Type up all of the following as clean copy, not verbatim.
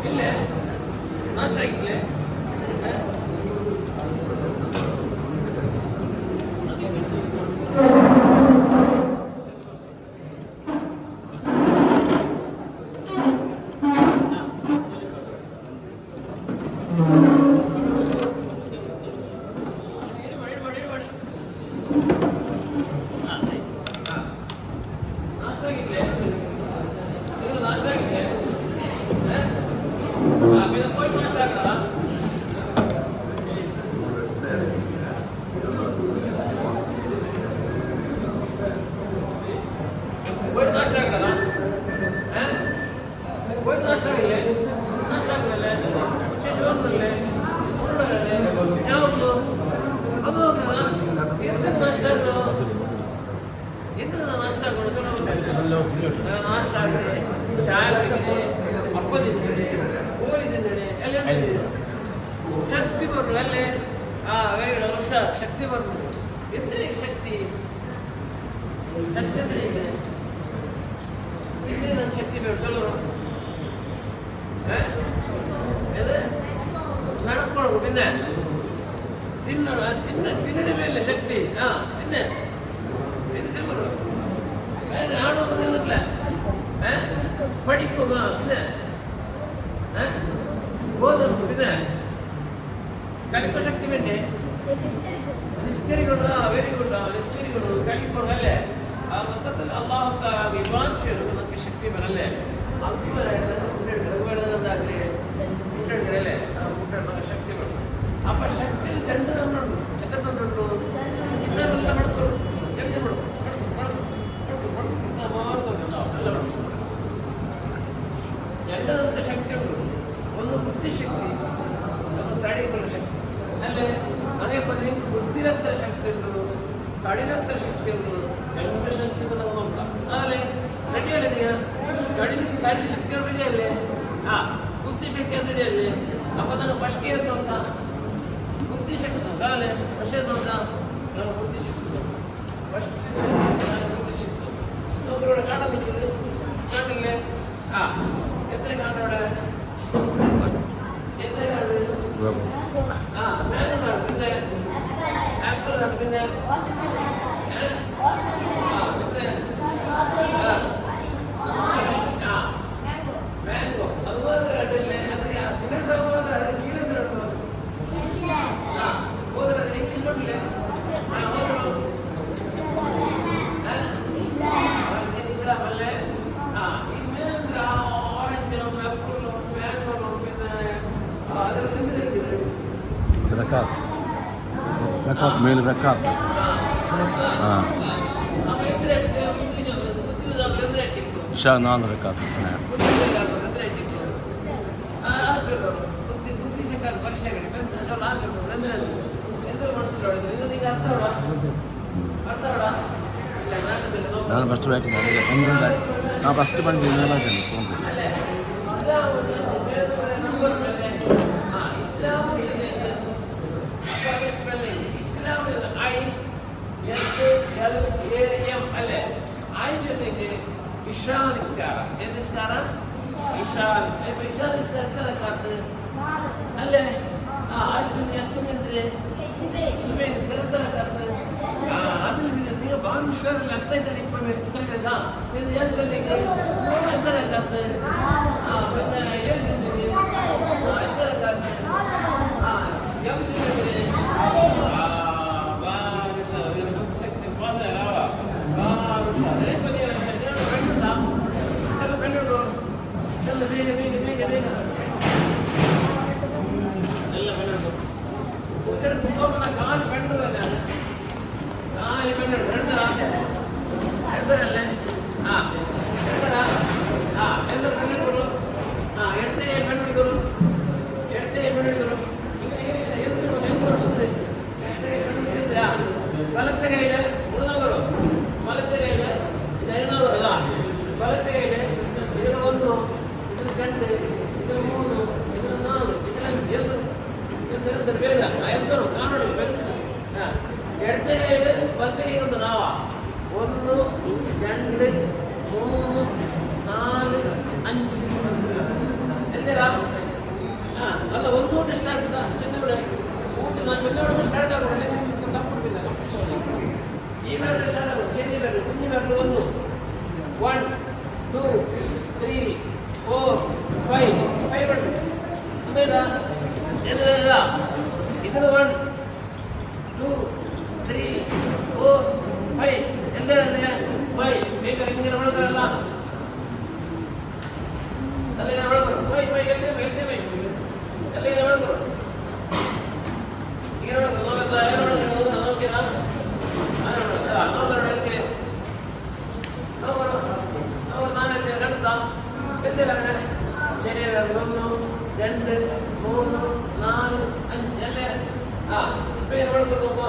ഇല്ലേ? നാശായില്ലേ? ശക്തി പറഞ്ഞു അല്ലേ? ശക്തി പറഞ്ഞു. എന്തിനേക്ക് ശക്തി? ശക്തി എന്തിനേക്ക്? എന്തിനാണ് ശക്തി ചൊല്ലോ? ഏത് നടക്കണം? പിന്നെ തിന്നണമല്ലേ ശക്തി? പിന്നെ ഇത് ചെല്ലണോ? ആണോ നിന്നിട്ടില്ല? പഠിക്കുക പിന്നെ ബോധം പിന്നെ കലിപ്പശക്തി പിന്നെ നിഷ്കരിക്കണം. Very good. നിഷ്കരിക്കണം കലിപ്പണം അല്ലേ? ആ മൊത്തത്തിൽ അള്ളാഹു വിവാസിയാണ് നമുക്ക് ശക്തി വേണല്ലേ? അല്പമായിട്ട് ഫുഡെടുക്കലല്ലേ? ഫുഡ് ശക്തി വേണം. അപ്പൊ ശക്തി രണ്ട് തന്നുണ്ട്. എത്ര തന്നുണ്ടോ? ഇന്നല്ല മടുത്തു എന്ത് വിടും രണ്ട് നമുക്ക് ശക്തിയുണ്ട്. ഒന്ന് ബുദ്ധിശക്തി, ഒന്ന് തടിയുള്ള ശക്തി അല്ലേ? അതേപോലെ നിങ്ങൾക്ക് ബുദ്ധിയിലെത്ര ശക്തി ഉണ്ട്, തടിയിലെത്ര ശക്തി ഉണ്ട്, രണ്ട് ശക്തി നമുക്ക് നോക്കാം. അതല്ലേ റെഡിയല്ലേ? നീ തടി ശക്തിയോട് റെഡിയല്ലേ? ബുദ്ധിശക്തിയോട് റെഡിയല്ലേ? അപ്പൊ നിങ്ങൾ ഫസ്റ്റ് ഇയർ നോക്കാം, ബുദ്ധിശക്തി നോക്കാം അല്ലേ? പക്ഷേ നോക്കാം ബുദ്ധിശക്തി നോക്കാം. ഫസ്റ്റ് ബുദ്ധിശക്തി നോക്കിവിടെ കാണാൻ നിൽക്കുന്നത് കാണില്ലേ? എത്ര കാണവിടെ? എത്ര കാണുന്നത്? മാംഗോ കാണും. പിന്നെ ആപ്പിൾ കാണും. പിന്നെ മാംഗോ അതുപോലെ കണ്ടില്ലേ? അത് ചില സമയം അത് കീഴത്തിലുണ്ടോ? ഓതുന്നത് ഇംഗ്ലീഷിലോട്ടില്ലേ? ഇസ്ലാമല്ലേ? ഈ മേലിൽ ഓറഞ്ചിനും ആപ്പിളിനും മാംഗോനും പിന്നെ അതെല്ലാം എന്തിനാണ്? मेल रखा ईशा नाल रखा ನಾನು ಫಸ್ಟ್ ಬ್ಯಾಟ್ ನಾನು ಫಸ್ಟ್ ಬಂದು ഇഷാനിസ്കാര എന്തിസ്കാര? ഇഷാനിസ്കാരത്ത് അല്ലേ? അതിൽ പിന്നെ നിങ്ങൾ ബാൻഷറിൽ അത്തൈത്തന്നെ ഇപ്പം എത്രയില്ല പിന്നെ ഞാൻ ചൊല്ലിക്ക് എന്തരക്കാത്ത് പിന്നെ എന്തരക്കാത്ത് കാല് പെണ്ണു തന്നെയാണ്. കാല് പെണ്ണു എടുത്തരാ എടുത്തരല്ലേ? എടുത്തരാ എന്താ പെണ്ണെടുക്കുള്ളൂ? എടുത്തേ പെണ്ണെടുക്കുള്ളൂ. എടുത്തേ പെണ്ണെടുക്കുള്ളൂ. വലത്തെ കയ്യില് ഉള്ളതോ വലത്തെ കയ്യില് ജൈനോ വലത്തെ കയ്യില് ഇതിൽ ഒന്നോ ഇതിൽ രണ്ട് ഇതിൽ മൂന്നോ ഇതിൽ നാല് ഇതിൽ ಬೇಗ ಎತ್ತರು ಕಾಣೋಣ ಎಡത്തെ കയ്യില് വലത്തെ കൈ കൊണ്ട് നാവാ 1 2 3 4 5 ಸ್ಟಾರ್ಟ್ ಇದೆ ಚೆನ್ನಗಡೆ ಊಟ ನಾನು ಚೆನ್ನಗಡೆ ಸ್ಟಾರ್ಟ್ ಆಗೋಲ್ಲ ತಪ್ಪಿಲ್ಲ ಈ ಮೇಲೆ ಸ್ಟಾರ್ಟ್ ಆಗೋದು ಶನಿ ಮೇಲೆ ಕುಂಜಿ ಮೇಲೆ ಒಂದು 1 2 3 4 5 ಬರ್ತದೆ ಅಂದೇನಾ ಎದುರಿಲ್ಲ ಇದನ್ನು 1 2 3 4 5 ಎಂದರಲ್ಲೇ 5 ಬೇಗ ಹಿಂಗೆ ಒಳಗಲ್ಲ ಅಲ್ಲಿಗೆ ಒಳಗರು 5 ಎಲ್ತೇವೆ ಅಲ್ಲಿಗೆ ಒಳಗರು ಈಗ ಒಳಗರು ಏನು ಒಳಗರು ನೋಡ್ತೀರಾ ನೋಡೋಣ ಹೇಳ್ತೀನಿ ನೋಡು ನಾನು ಹೇಳ್ತೀನಿ ಗಂಟ ಎಲ್ದಿಲ್ಲ ಶರೀರ 1 2 3 4 5 ಎಲ್ಲೇ ಇಪ್ಪೇ ಒಳಗರು ಹೋಗುವ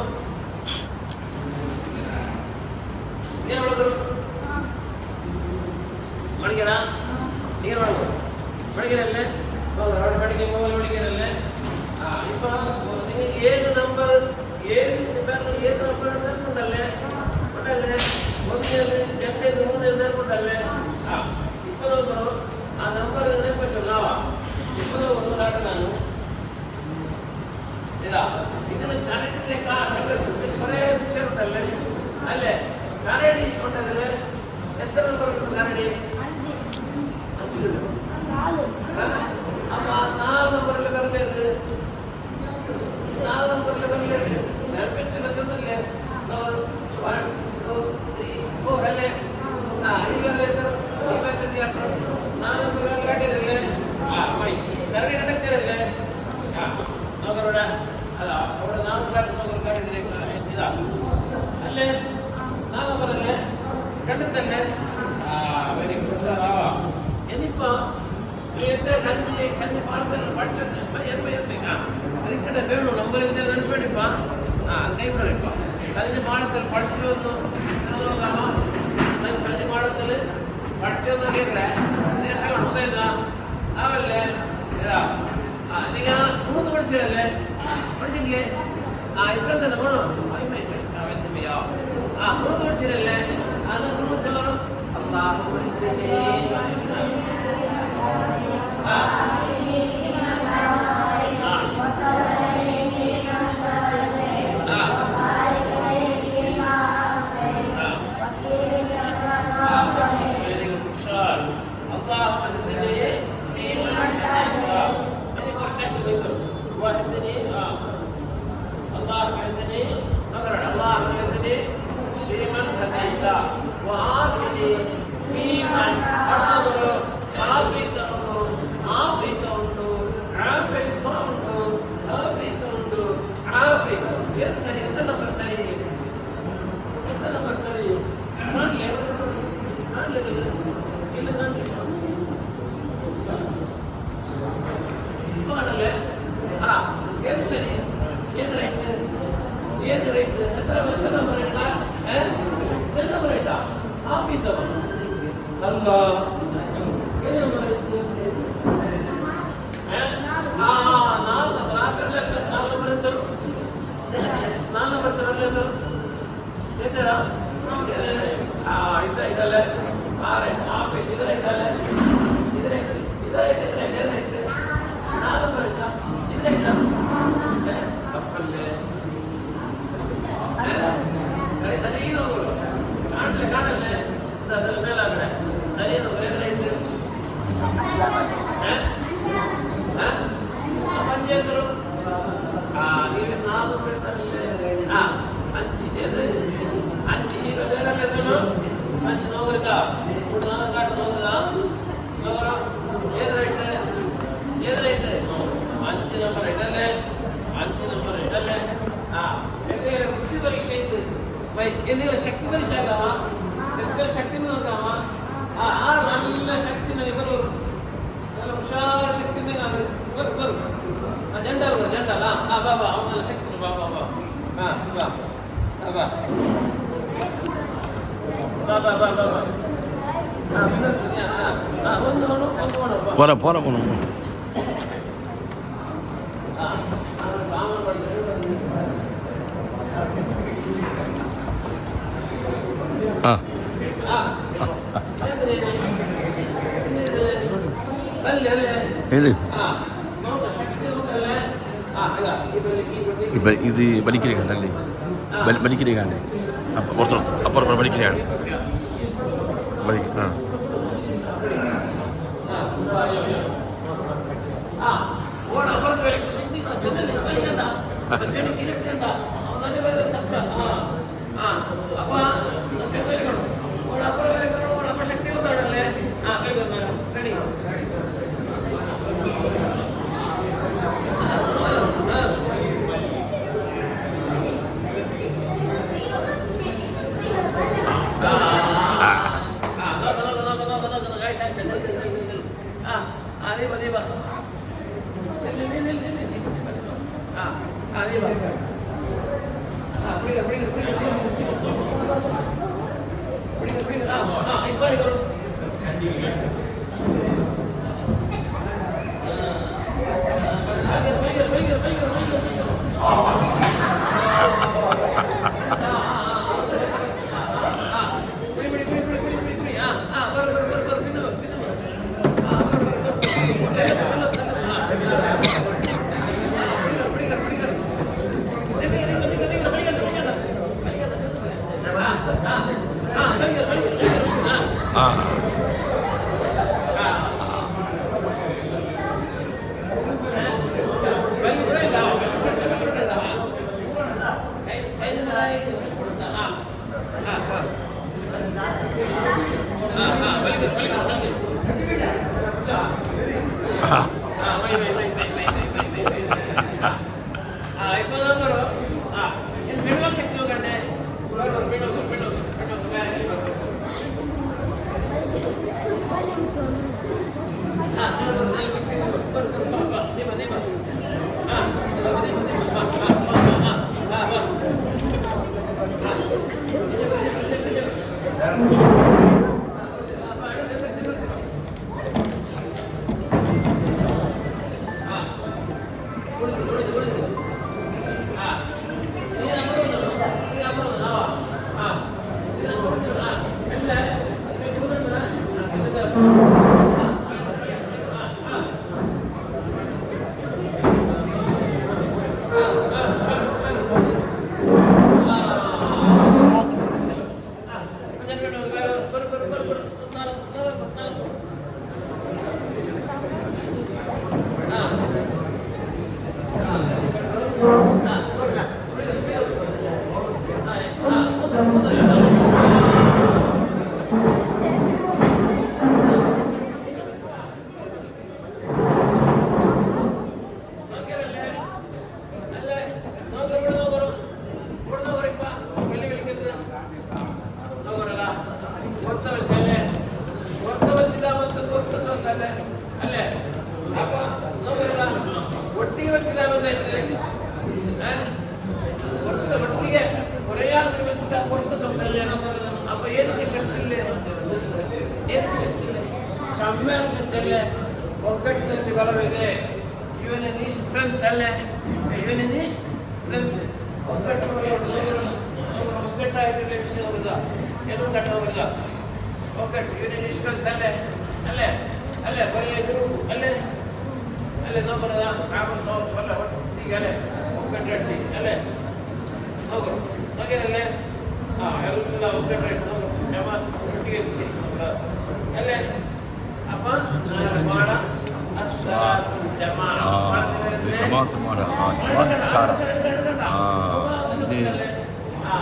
ಏನು ಒಳಗರು ಮಡಿಗೆರ ಏನು ಒಳಗರು ಮಡಿಗೆರಲ್ಲೇ ಹೋಗೋದು ಮಡಿಗೆ ಮಡಿಗೆರಲ್ಲೇ ഇപ്പൊ നിങ്ങൾക്ക് ഏത് നമ്പർ ഉണ്ടല്ലേ ഉണ്ടല്ലേ 1 2 3 ഉണ്ടല്ലേ ഇപ്പൊ നോക്കണോ ആ നമ്പർ ഇതിനെ പറ്റുള്ളാവാ ഇപ്പൊ നോക്കുന്നു കാട്ടുന്നു ഇതാ ഇതിന് കറക്റ്റിലേക്ക് കുറേ പിക്ചർ ഉണ്ടല്ലേ അല്ലേ കരടി ഉണ്ടതില് എത്ര നമ്പർ ഉണ്ട് കരടി 5 അപ്പൊ 4 നമ്പറിൽ വരലേത് 4 നമ്പറിൽ വരലേത് പിക്ചറിൽ ചെന്നല്ലേ 1 2 3 4 അല്ലേ ഈ വരലേത് ഈ പറ്റി തിയേറ്റർ 4 നമ്പറിൽ കാട്ടിരല്ലേ കരടി കണ്ടക്ടറല്ലേ നോക്കറോടെ അതാ അവിടെ 4 കാട്ടി ഇതാ അല്ലേ 4 നമ്പറല്ലേ കണ്ടെത്തല്ലേ വെരി ഗുഡ് ഇനിയിപ്പോ കഞ്ഞി പാടത്തന്നെ പഠിച്ചെടുക്കാം അതിക്കടെ വേണു നമ്പർ ನೆನಪಿಡಿಪ್ಪ ಕೈ ಬಿಡಪ್ಪ ಕಲ್ನಿ ಮಾಡತ್ತಲ್ಲಿ പഠിച്ചു നോക്കാമോ കല്നി ಮಾಡತ್ತಲ್ಲಿ പഠിച്ചെന്നറിയില്ലേ ദേശങ്ങൾ മുതല ആവല്ലേ ഇതാ നിങ്ങൾ 3 പഠിച്ചല്ലേ പഠിച്ചില്ലേ ഇപ്പൊ തന്നെ വേണോ 3 പഠിച്ചില്ലേ അത് 3 ചെല്ലണം അല്ലാഹു ಸರಿ ಎಂತ ನಂಬರ್ ಸರಿ ಕಾಣಲೇ ಇಲ್ಲ ಕಾಣಲೇ ಏದು ಸರಿ ಏದು ರೈಟ್ ಎತ್ತರ ನಂಬರ್ ಆಯ್ತಾ ಏನು ನಂಬರ್ ಆಯ್ತಾ ಹಾಫ್ ಇದ್ದವ ಅಲ್ಲ ಏನು ನಂಬರ್ ಆಯ್ತು 4 ನಂಬರ್ ತರಲ್ಲ ಎತ್ತರಾ ಇದಲ್ಲೇ ಹಾಫ್ ಇದರ ಇದ್ದಲ್ಲೇ ಇದರ 4 ನಂಬರ್ ಆಯ್ತಾ ಇದರ ತಪ್ಪಲ್ಲೇ ಸರಿ ಹೋಗೋದು ಕಾಣಲ್ಲೇ ಅದ್ರಲ್ಲಿ ಮೇಲಾದ್ರೆ ಸರಿ ಇದ್ದು ಪಂಚಾಯತರು ನೀವು 4 ಬಿಡ್ತಾರಲ್ಲೇ 5 ಎದು 5 ಈಗ ಬೇರೆಲ್ಲೂ 5 ನೋಗ್ರಿಕ 4 ಕಾಟ ನೋಗ್ರ ಏದ್ರೈಟ್ 5 ನಂಬರ್ ಇಟ್ಟಲ್ಲೇ 5 ನಂಬರ್ ಇಟ್ಟಲ್ಲೇ ಬುದ್ಧಿ ಪರೀಕ್ಷೆ ಇತ್ತು എന്തെങ്കിലും ശക്തി പരീക്ഷ ആകാമോ എന്തെങ്കിലും ശക്തി നോക്കാമോ നല്ല ശക്തി ഇവർ നല്ല ഉഷാർ ശക്തി വരും ജണ്ടല്ല ബാബാ അവൻ നല്ല ശക്തി ബാബാ പോരാ പോണം ಅಲ್ಲೇ ಹೇಳಿ ಶಕ್ತಿ ഇപ്പം ഇത് വലിക്കരയുണ്ടല്ലേ വലിക്കരയാണ് അപ്പം പുറത്ത് അപ്പുറം വലിക്കരയാണ്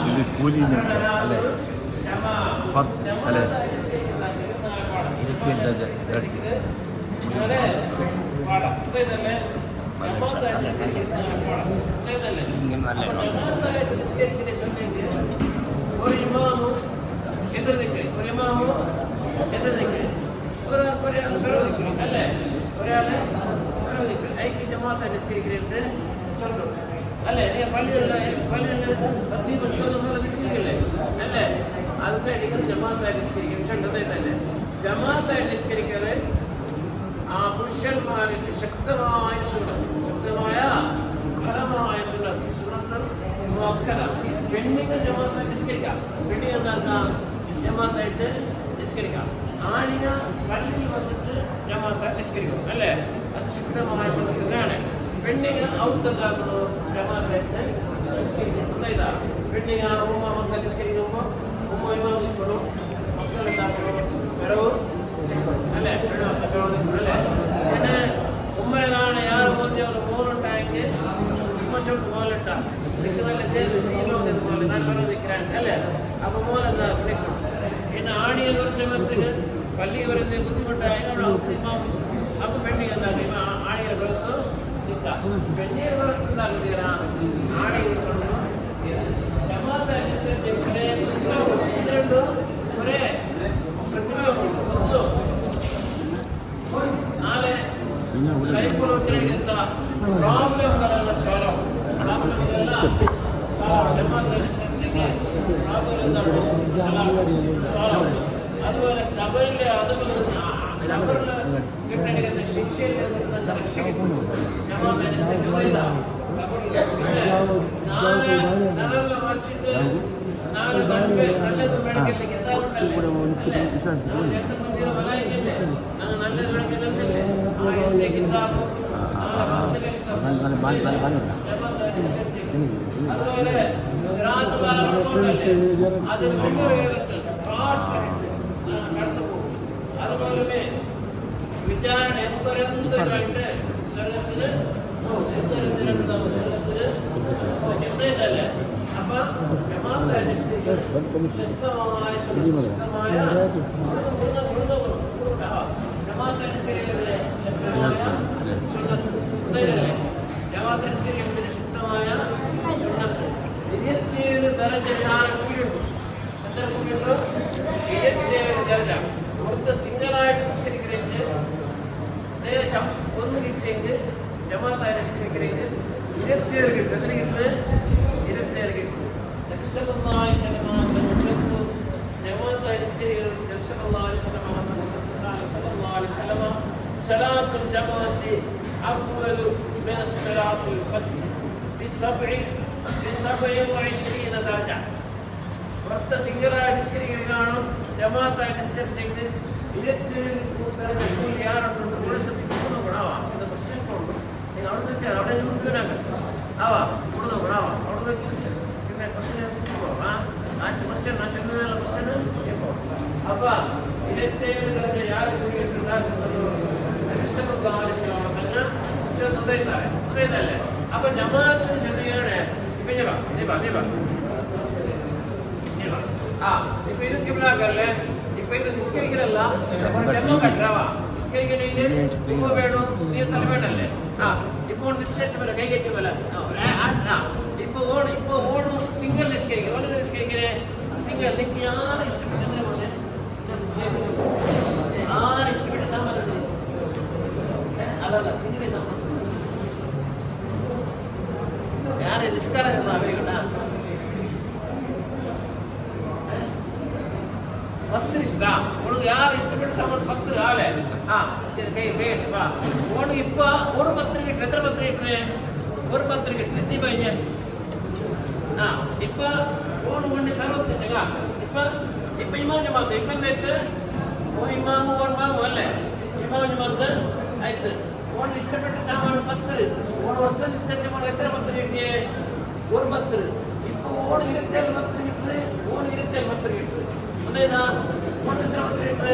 ഇത് കൂലി അല്ലേ 10 അല്ലേ 25 ഇരട്ടി ഒരു ഇമാമു എതിർ നിൽക്കണേ ഒരു ഇമാമു എതിർ നിൽക്കണേ ഒരാൾ അല്ലേ ഒരാളെ ഐക്യ ജമാഅത്തെ നിസ്കരിക്കുന്നുണ്ട് ചൊല്ലു അല്ലേ പള്ളികളിൽ നിസ്കരിക്കില്ലേ അല്ലേ അതൊക്കെ അടിക്കുന്ന ജമാഅത്തായി നിസ്കരിക്കും ചൊല്ലുന്നതല്ലേ ജമാഅത്തായി നിസ്കരിക്കല് ആ പുരുഷന്മാർക്ക് ശക്തമായ ഫലമായ സുന്നത്ത് പെണ്ണിന് ജമാഅത്തായി നിസ്കരിക്കാം പെണ്ണിന് എന്താക്കാം ജമാഅത്തായിട്ട് നിസ്കരിക്കാം ആണിന് പള്ളിയിൽ വന്നിട്ട് ജമാഅത്തായി നിസ്കരിക്കും അല്ലേ അത് ശക്തമായ സുന്നത്തിനാണ് പെണ്ണിങ് ഔത്തതാക്കണോ ജമാഅത്തെ നിസ്കരിക്കുന്നതാ പെണ്ണിങ് ഉമ്മ മക്കൾ നിസ്കരിക്കുമ്പോൾ ഉമ്മ ഇമാം നിൽക്കണോ മക്കൾ ഉണ്ടാക്കണോ വിടവ് അല്ലേ അല്ലേ പിന്നെ ഉമ്മനെ കാണാൻ യാർ മോദി അവർ മോനുണ്ടായെങ്കിൽ ഉമ്മ ചൊട്ട് മോലിട്ട എനിക്ക് നല്ല പോലെ ഞാൻ പറഞ്ഞു നിൽക്കാൻ അല്ലേ അപ്പോൾ മോലെന്താ വിളിക്കണം പിന്നെ ആണിയെ കുറച്ച് സമയത്തേക്ക് പള്ളി വരുന്ന ബുദ്ധിമുട്ടായി അവിടെ ഇമാം അപ്പോൾ പെണ്ണിങ് എന്താ ആണിയെ കൊടുത്ത് നിൽക്കാം പെണ്ണിയെ കൊടുത്തുണ്ടാകുന്ന ആണിയെ ജമാഅത്തെ അനുസരിച്ച് ഒരേ ನಾಳೆ ಲೈಫಲ್ಲಿ ಒಟ್ಟಿಗಿಂತ ಪ್ರಾಬ್ಲಮ್ಗಳೆಲ್ಲ ಸಾಲ್ವ್ ಪ್ರಾಬ್ಲಮ್ಗಳೆಲ್ಲ അതുപോലെ കബറിലെ കിട്ടേണ്ട ശിക്ഷയിൽ മറിച്ചിട്ട് നല്ലത് മേടിക്കലേക്ക് അതുപോലെ വിചാരണ എപ്പോഴെന്തായിട്ട് സ്ഥലത്തിന് അപ്പൊ ശുദ്ധമായ 27 ദർജ എത്ര കൂടിയുള്ളൂ 27 ദർജ അവർക്ക് സിംഗിളായിട്ട് നിസ്കരിക്കണമെങ്കിൽ ഒന്ന് കിട്ടിയെങ്കിൽ ജമാഅത്തായി നിസ്കരിക്കണമെങ്കിൽ 27 കിട്ടും എത്ര കിട്ടുന്നത് 27 കിട്ടും ജമാഅത്തായി നിസ്കരിക്കണം صلاة الجماعة أفضل من الصلاة الفجر ب27 درجة. وقت സിംഗിളായി നിസ്കരിക്കുകയാണോ ജമാഅത്തായി നിസ്കരിച്ചെങ്കിൽ 27 ദർജ യാറുണ്ട് ഒരു ശ്രദ്ധിക്കുന്നു ഗുണവാ ഇത് പ്രശ്നങ്ങളുണ്ട് നിങ്ങൾ അവിടെ മുൻപിനാക്കാം ആവാ കൂടുന്ന ഗുണവാ അവിടെ പിന്നെ ക്വസ്റ്റ്യൻ ലാസ്റ്റ് ക്വസ്റ്റ്യൻ ഞാൻ ചെല്ലുന്ന ക്വസ്റ്റ്യൻ അപ്പൊ 27 ദർജ യാർ കൂടിയിട്ടുണ്ടാക്കുന്നത് അപ്പൊ ജമാഅത്ത് ചെറിയാണ് ഇപ്പൊ ഇത് കിബ്ലാക്കല്ലേ ഇപ്പൊ ഇത് നിസ്കരിക്കലല്ല ഡെമോ കട്ടാവാ നിസ്കരിക്കണമെങ്കിൽ ഉമ്മ വേണം നീ തല വേണ്ടല്ലേ ഇപ്പൊ നിസ്കരിച്ച പോലെ കൈ കെട്ടിയ പോലെ ഇപ്പൊ ഓണ് സിംഗിൾ നിസ്കരിക്കുക ഓണ് നിസ്കരിക്കണേ സിംഗിൾ നിങ്ങൾക്ക് ആരും ഇഷ്ടപ്പെട്ട ആരും ഇഷ്ടപ്പെട്ട സാമാന്യത്തിൽ അതല്ല തിരികെ സംബന്ധിച്ചു ಯಾರೇ ನಿಷ್ಕಾರ ನಾವೇಗಣ 10 ಇಷ್ಟ ಉನಗೆ ಯಾರು ಇಷ್ಟಪಟ್ಟು ಸಾಮಾನು 10 ಆಲೆ ಕೈ ಕೈ ಬಾ ಓಡು ಇಪ್ಪ ஒரு 10 கிட்ட எத்தனை 10 கிட்ட ஒரு 10 கிட்ட நீ பையனே இப்ப ஓடு ஒண்ணு கருத்துங்க இப்ப இமாம் ஜமாத் இப்ப நேத்து ஓ இமாம் ஓன் மாம் அல்ல இமாம் ஜமாத் ಆಯ್ತು ಓಡು ಇಷ್ಟಪಟ್ಟು ಸಾಮಾನು 10 ಓಡು 10 ಇಷ್ಟಕ್ಕೆ ಮಾಡಿ ಎತ್ತರ 10 ಇಟ್ಟಿಯೇ ஒரு 10 இப்போ ஓடு 27 10 ಇಟ್ಟರೆ ಓಡು 27 10 ಇಟ್ಟರೆ ಒಂದೇನಾ ಓಡು ಎತ್ತರ 10 ಇಟ್ಟರೆ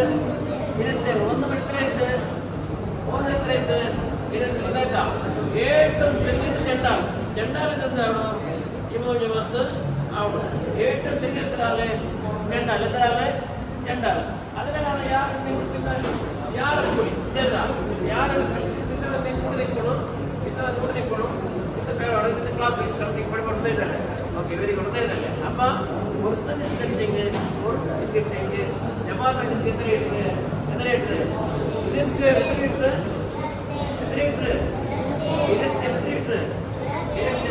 27 ಒಂದು ಬಿಟ್ಟರೆ ಇಟ್ಟರೆ ಓಡು ಎತ್ತರ ಇಟ್ಟರೆ 27 ಆಯ್ತಾ ഏറ്റവും ചെറിയത് ജണ്ടാൽ എന്താണ് ഇമാം ജമാഅത്ത് ആവണം ഏറ്റവും ചെറിയ എത്ര ആളെ ജണ്ടാൽ എത്ര ആളെ ജണ്ടാൽ അതിനാണ് ಯಾರು ಕೂಡಿ ಯಾರು ಕ್ಲಾಸ್ ಸಮಥಿಂಗ್ ಪಡ್ಕೊಳ್ತಾ ಇದ್ದಾರೆ ಓಕೆ ವೆರಿ ಗುಡ್ ಇದ್ದಾರೆ ಅಪ್ಪ ಹೊರತು ನಿಸ್ಕರಿಸಿಂಗೆ ಹೊರತು ನಿಸ್ಕರಿಸಿಂಗೆ ಜಮಾತ ನಿಸ್ಕರಿಸಿದ್ರೆ ಎದುರೇ ಇಟ್ಟರೆ ಇದಕ್ಕೆ ಎದುರಿಟ್ರೆ ಇದಕ್ಕೆ ಎದುರಿಟ್ರೆ ಇದಕ್ಕೆ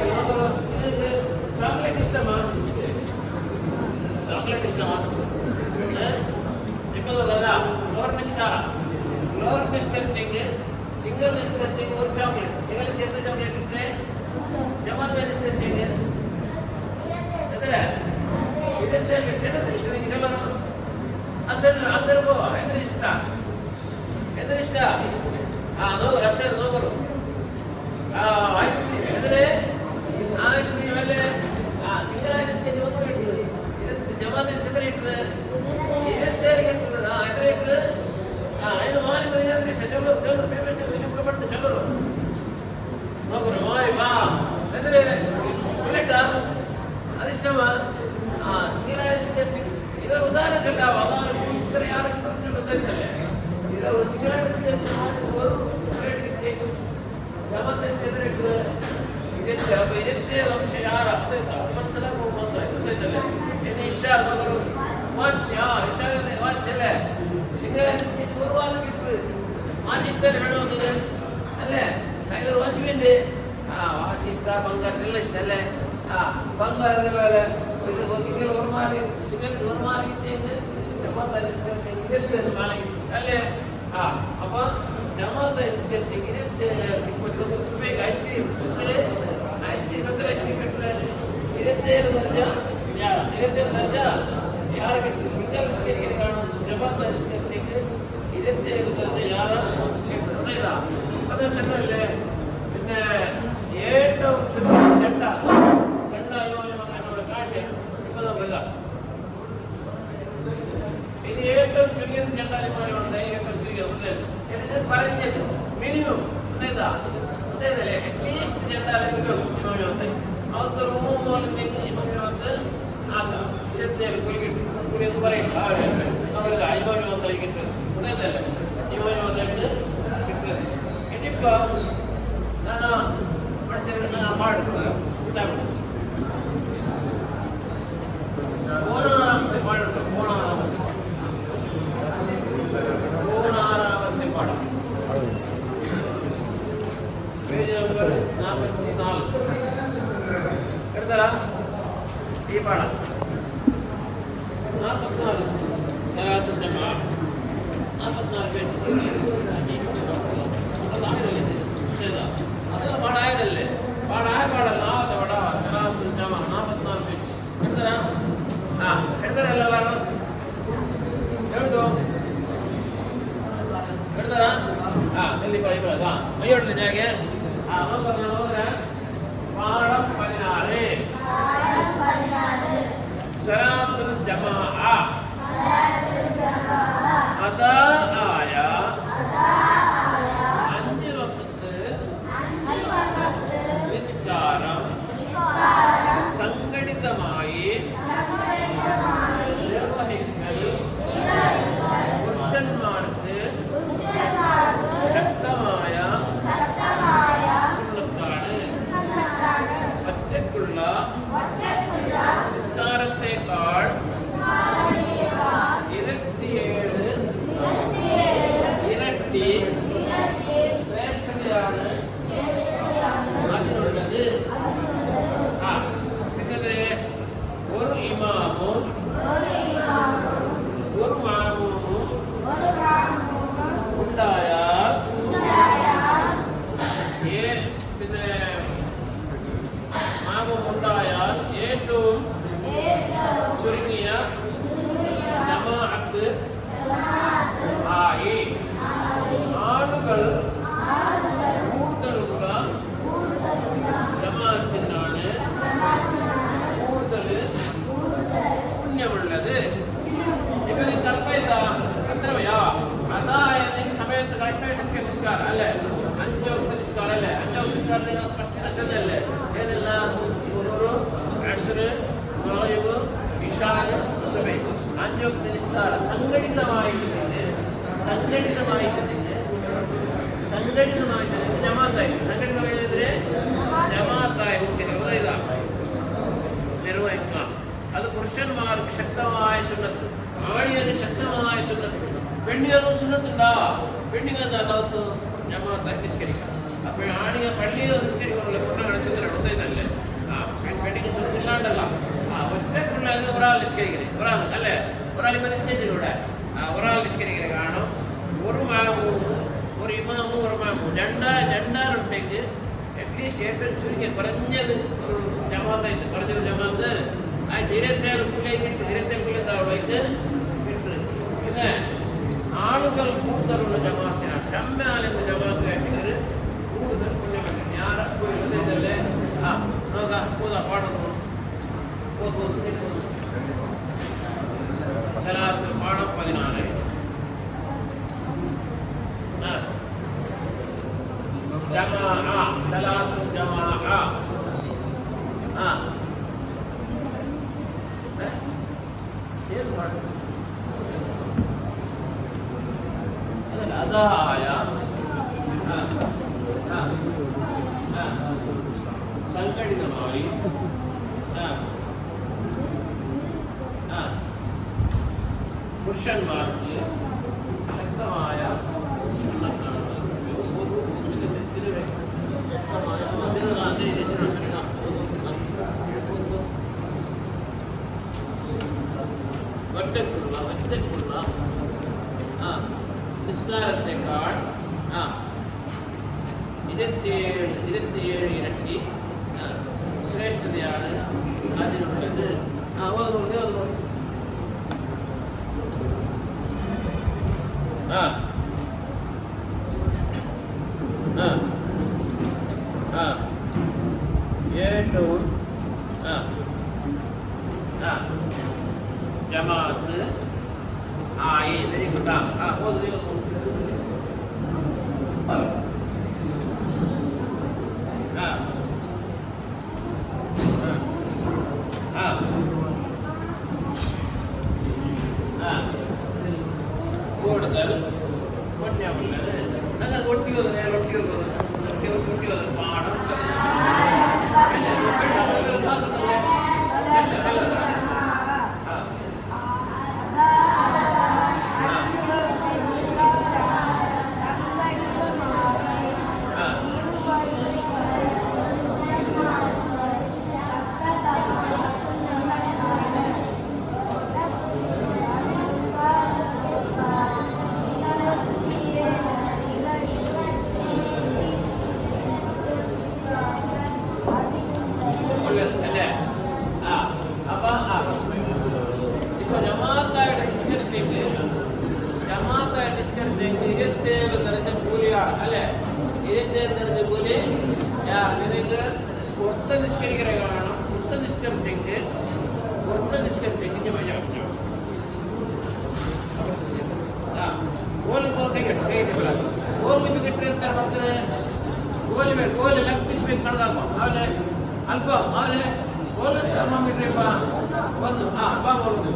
ಚಾಕ್ಲೇಟ್ ಇಷ್ಟಮಾ ಇಪ್ಪತ್ತಲ್ಲ ಲೋವರ್ ನಿಸ್ಕಾರ ಲೋವರ್ ನಿಸ್ಕರಿಸಿಂಗೆ ಸಿಂಗಲ್ ನಿಸ್ಕರಿಸಿಂಗೆ ಒಂದು ಚಾಕ್ಲೇಟ್ ಸಿಂಗಲ್ ಸೇರ್ತ ಚಾಕ್ಲೇಟ್ ಇಟ್ಟರೆ ಜಮಾತ ನಿಸ್ಕರಿಸಿಂಗೆ ಎದುರೇ ಇದಕ್ಕೆ ಎದುರು ಇಷ್ಟ ಅಸರ್ ಬೋ ಎದುರು ಇಷ್ಟ ನೋಗರು ಅಸರ್ ನೋಗರು ഐസ്ക്രീം എതിരെ ഐസ്ക്രീം അല്ലേ സിംഗിളായിട്ട് സ്കെച്ച് വന്നു കിട്ടുന്നത് ജമാഅത്ത് എത്ര ഇട്ടത് 27 കിട്ടുന്നത് എത്ര ഇട്ടത് അതിന് മാറി മര്യാദ ചെല്ലു ചെല്ലു പേപ്പർ പഠിത്ത് ചെല്ലു നോക്കൂ മാറി വാ എതിരെ ഇല്ലട്ടാ അതിഷ്ടമാ സിംഗിളായിട്ട് സ്കെച്ച് ഇതൊരു ഉദാഹരണം ചെല്ലാവോ അതാണ് ഇത്ര ആരെങ്കിലും ഉദ്ദേശിച്ചല്ലേ ഇതൊരു സിംഗിളായിട്ട് സ്കെച്ച് ഒരു ജമാഅത്ത് എത്ര ഇട്ടത് 27 أمس شعار أعطيتها ومن سلام ومنطقة أعطيت له إني الشعر مقرون واتش الشعر واتش له سيجارة نسكت ورواس كتر ما تشتري عنه كذا هلا هاي الواش مين ده واتش يشتري بانجر نلا يشتري بانجر هذا ولا وسيجار ورمالي سيجار ورمالي تيجي جماعة نسكت كذا مالي هلا أبا جماعة نسكت كذا بيقولوا سبيك آيس كريم ഐസ്ക്രീം എത്ര ഐസ്ക്രീം കിട്ടുന്നത് 27 ദർജ 27 ദർജ യാരെ കിട്ടും സിംഗിൾ നിസ്കരിക്കാൻ കാണും ജമാഅത്ത് നിസ്കരിക്ക് 27 ദർജ യാരെ കിട്ടുന്നത് ഇതാ അത് ചെന്നല്ലേ പിന്നെ ഏറ്റവും ചുരുങ്ങിയ രണ്ടായിരം എന്നോട് കാട്ടി ഇപ്പൊ നോക്കുക ഇനി ഏറ്റവും ചുരുങ്ങിയത് 2000 ഉണ്ട് ഏറ്റവും ചുരുങ്ങിയത് എന്നിട്ട് പറഞ്ഞത് മിനിമം ഇതാ അതേതല്ലേ അറ്റ്ലീസ്റ്റ് 2000 ഇമാമിനകത്ത് അവർക്ക് റൂം ഇമാമിനകത്ത് ആക്കാം 27 കുലി കിട്ടും കുലി എന്ന് പറയില്ല അവർക്ക് ഇമാമിനകത്തായി കിട്ടുന്നത് അതേതല്ലേ ഇമാമിനകത്തായിട്ട് കിട്ടുന്നത് ഇനിയിപ്പോ ഞാൻ പഠിച്ചിരുന്ന പാടുന്നത് ഓണാറാമത്തെ പാടുണ്ട് ഓണാറാമത്തെ പാടാം പേജ് നമ്പർ 44 എടുത്തരാ ഈ പാടാം 44 സലാത്തുൽ ജമാഅ 44 പേജ് അത് പാടായതല്ലേ പാടായ പാടല്ല സലാത്തുൽ ജമാഅ 44 പേജ് എടുത്തരാ എടുത്തരാ എല്ലാവരും എഴുതോ എടുത്തരാ നെല്ലി പറയുക മയ്യോട്ടില്ല ജാഗെ പാഠം 16 സലാത്തുൽ ജമാഅ അദാ ആയ 5 വഖത്ത് നിസ്കാരം സംഘടിതമായി നിർവഹിക്കൽ പുരുഷന്മാർക്ക് ശക്തമായ ഒറ്റയ്ക്കുള്ള നിസ്കാരത്തെക്കാൾ 27 ഇരട്ടി ശ്രേഷ്ഠതയാണ് അതിനുള്ളത്. പിന്നെ ഒരു ഇമാമും ഒരു മാമൂമും ഉണ്ടായാൽ പിന്നെ മാമൂമുണ്ടായാൽ ഏറ്റവും ചുരുങ്ങിയ ജമാഅത്ത് ആയി ആളുകൾ കൂടുതലുള്ള ജമാഅത്തിനാണ് കൂടുതൽ പുണ്യമുള്ളത്. ഇപ്പൊ നിങ്ങൾക്ക് അർത്ഥമായിട്ടാ എത്രയാ അതായത് സമയത്ത് കറക്റ്റായിട്ട് നിസ്കാരം അല്ലേ 5 വക്ത് നിസ്കാരം അല്ലേ 5 വക്ത് നിസ്കാരം നിങ്ങൾ സ്പഷ്ടീകരിച്ചു ചെന്നല്ലേ ഏതെല്ലാം അശ്ർ മഗ്രിബ് ഇശാ സുബഹി 5 വക്ത് നിസ്കാരം സംഘടിതമായിട്ട് ജമാഅത്തായി സംഘടിതമായതിനെ ജമാഅത്തായി നിസ്കരിക്കുക ഇതാ നിർവഹിക്കുക. അത് പുരുഷന്മാർക്ക് ശക്തമായ സുന്നത്ത്, ആണിയന് ശക്തമായ സുന്നത്ത്. പെണ്ണിനും സുന്നത്തുണ്ടാവാം. പെണ്ണിങ്ങൾ എന്താകത്ത് ജമാഅത്തായി നിസ്കരിക്കാം. അപ്പോൾ ആണിയ പള്ളിയിൽ നിസ്കരിക്കാനുള്ള പെണ്ണാണ് സുന്നത്ത് ഒന്നല്ലേ പെണ്ണിക്ക് സുന്നത്തില്ലാണ്ടല്ല ഒറ്റക്കുള്ള ഒരാൾ നിസ്കരിക്കുന്നത് ഒരാൾ അല്ലേ ഒരാളിപ്പോൾ നിസ്കരിച്ചിലൂടെ ഒരാൾ നിസ്കരിക്കുന്നത് കാണും. ഒരു മാമൂമും ഒരു ഇമാമും ഒരു മാമൂം രണ്ടാളുണ്ടെങ്കിൽ അറ്റ്ലീസ്റ്റ് ഏറ്റവും ചുരുങ്ങിയ കുറഞ്ഞത് ഒരു ജമാഅത്തായിട്ട് കുറഞ്ഞൊരു ജമാഅത്ത് ആ 27 കുലയ്ക്ക് 27 കുലത്താവിടേക്ക് കിട്ടും. പിന്നെ ആളുകൾ കൂടുതലുള്ള ജമാഅത്തിനാണ് ഷമ്മാൽ എന്ന ജമാഅത്ത് കേട്ടത് കൂടുതൽ പുണ്യമാണ്. ജമാഅ സലാത്തു ജമാഅ ഏത് പാട്ട് അതല്ല അതായ സംഘടിതമായി പുരുഷന്മാർക്ക് ശക്തമായ ഒറ്റക്കുള്ള നിസ്കാരത്തെക്കാൾ 27 ഇരട്ടി ശ്രേഷ്ഠതയാണ് അതിനുള്ളത്. ഏറ്റവും ജമാഅത്ത് വെരി ഗുഡ് കൂടുതൽ പൊന്നമുള്ളത് ഞങ്ങൾ ഒട്ടി പാടം അല്ലെ 27 കൂലി നിങ്ങൾക്ക് പുറത്ത് നിഷ്കരിക്കണ കാണണം. പുറത്ത് നിഷ്കരിച്ചെങ്കിൽ ಗೋಲಿ ಗೋಲಿ കിട്ടിയിರ್ತಾರೆ ಬರ್ತಾರೆ ಗೋಲಿ ಲಗ್ಗಿಸ್ಬೇಕು ಕಣದಪ್ಪ ಆಮೇಲೆ ಅಲ್ಪ ಆಮೇಲೆ ಗೋಲಿ ತಗೊಂಬಿಟ್ರಿಪ್ಪ ಒಂದು ಬಾ ಗೋಲು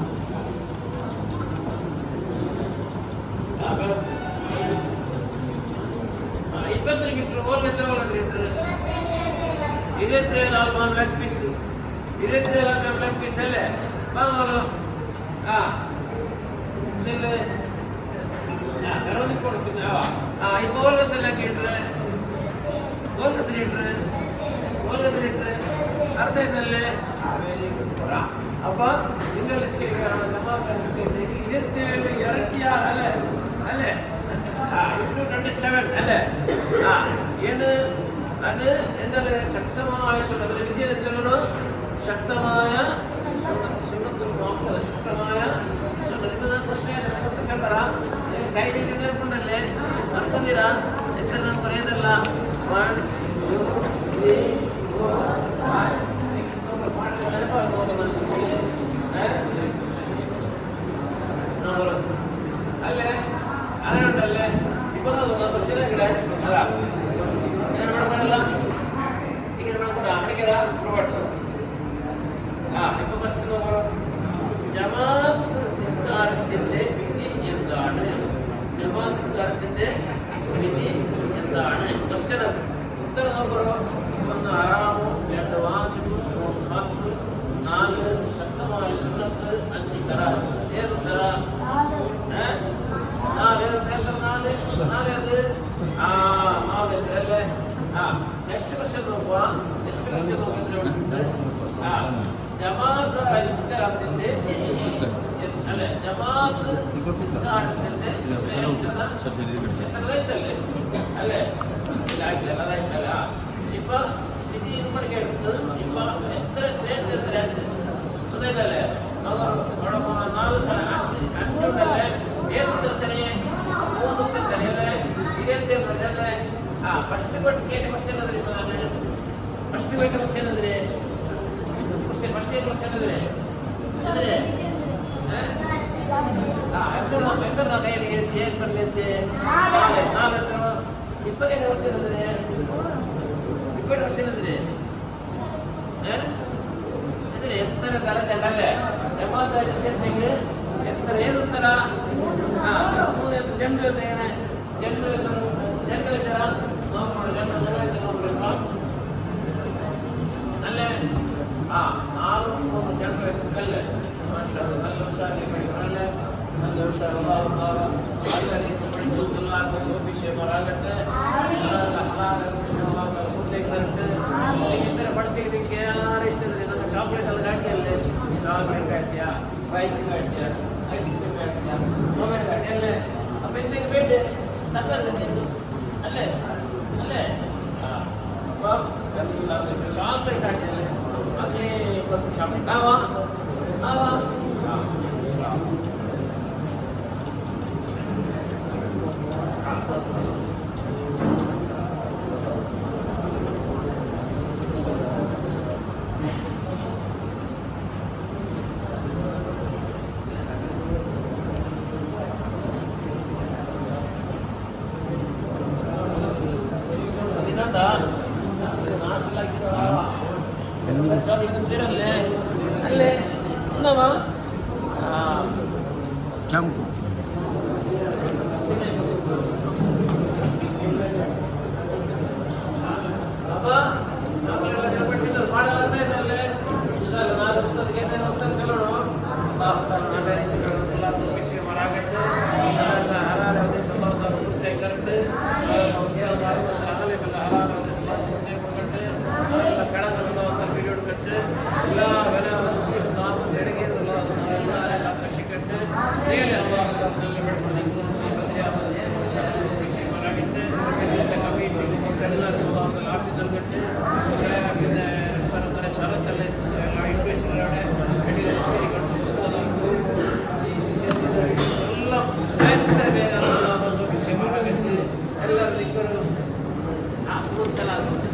ಇಪ್ಪತ್ತರಿಗೆ ಇಟ್ಟರು ಗೋಲ್ಗೆ ಎತ್ತರ ಒಳಗೆ ಇಟ್ಟರು 27 ಲೆಗ್ ಪೀಸ್ 27 ಲೆಗ್ ಪೀಸ್ ಅಲ್ಲೇ ಬಾ ಗೋಲು കൊടുക്കുന്ന ഈ ഗോലത്തിലൊക്കെ ഇട്ട് ഗോലത്തിലിട്ട് അർത്ഥല്ലേ അപ്പൊ നിങ്ങൾ നിസ്കരിക്കാറാണ് ജമാഅത്ത് നിസ്കരിച്ചേക്ക് 27 ഇരട്ടിയാ അല്ലേ 27 അല്ലേ ಏನು അത് എന്താണ് ശക്തമായ വിദ്യ ചൊല്ലണം ശക്തമായ ശക്തമായ ಕೈ ನೆನಪುಂಡಲ್ಲೇ ಅನ್ಕೊಂತೀರಾ ಎಷ್ಟರ ನಾನು ಬರೆಯೋದಲ್ಲ 1 2 3 4 5 6 ಅಲ್ಲೇ അങ്ങനെ ഉണ്ടല്ലേ ഇപ്പൊ ബസ്സിനെ കിട അതാ ഇങ്ങനെ നടക്കാനല്ല ഇങ്ങനെ നടക്കൂടാ അടിക്കടാ ഇപ്പൊ ബസ് നോക്കണം ജമാഅത്ത് നിസ്കാരത്തിന്റെ വിധി എന്താണ് ജമാഅത്ത് നിസ്കാരത്തിന്റെ വിധി എന്താണ് ക്വസ്റ്റ്യൻ ഉത്തരം നോക്കണോ 1 ഹറാമോ 2 വാജിബ് 3 ഫർദ് 4 ശക്തമായ സുന്നത്ത് 5 കറാഹത്ത് ഏത് തരാ 4 അത് ആവല്ലേ നെക്സ്റ്റ് ക്വസ്റ്റ്യൻ നോക്കുക നെക്സ്റ്റ് ക്വസ്റ്റ്യൻ നോക്കിയിട്ട് ജമാഅത്ത് നിസ്കാരത്തിന്റെ അല്ലെ ജമാഅത്ത് നിസ്കാരത്തിന്റെ ശ്രേഷ്ഠതല്ലേ അല്ലെ അതായിട്ടല്ല ഇപ്പൊ വിധി പഠിക്കെടുത്ത് ഇപ്പൊ എത്ര ശ്രേഷ്ഠ എത്രയുണ്ട് ഒന്നല്ലേ 4 സ്ഥലം 5 ഉണ്ടല്ലേ ഏത് സരിയെ 3 സരിയല്ലേ 27 അല്ലേ ഫസ്റ്റ് കേട്ട ക്വസ്റ്റ്യൻ എന്തിനാണ് ഫസ്റ്റ് കേട്ട ക്വസ്റ്റ്യൻ എന്തിനെ ഫസ്റ്റ് ക്വസ്റ്റ്യൻ എന്തിനെ എത്ര കയ്യിൽ ഏത് പള്ളിയെത്തി 4 ഇപ്പൊ കേട്ട ക്വസ്റ്റ്യൻ എന്തിനെ ഇപ്പോൾ ഡ്രസ്സിനെതിരെ ഇതിന് എത്ര തരം ചെണ്ടല്ലേ ജമാഅത്ത് അടിസ്ഥാനത്തേക്ക് എത്ര ഏത് തര മൂന്ന് രണ്ട് എങ്ങനെ രണ്ട് വെച്ചാൽ നോക്കണം അല്ലേ ആറും മൂന്നും രണ്ട് വെക്കല്ലേ നല്ല ഉഷാറിൽ കഴിക്കണല്ലേ നല്ല ഉഷാറുണ്ടാകട്ടെ ഇത്തരം പഠിച്ചിരിക്കുക ആരെ ഇഷ്ടത്തിൽ നമ്മൾ ചോക്ലേറ്റ് എല്ലാം കാട്ടിയല്ലേ ചോക്ലേറ്റ് കാട്ടിയ ബൈക്ക് കാട്ടിയ ഐസ്ക്രീം കാട്ടിയ മൊബൈൽ കാട്ടിയല്ലേ അപ്പൊ എന്തെങ്കിലും വേണ്ടേ തട്ടല്ലേ അല്ലേ അല്ലേ അപ്പൊ ചോക്ലേറ്റ് കാട്ടിയല്ലേ അതേ ചോക്ലേറ്റ് ആവാ ആവാ അല്ലേ എന്നാ എല്ലാവരും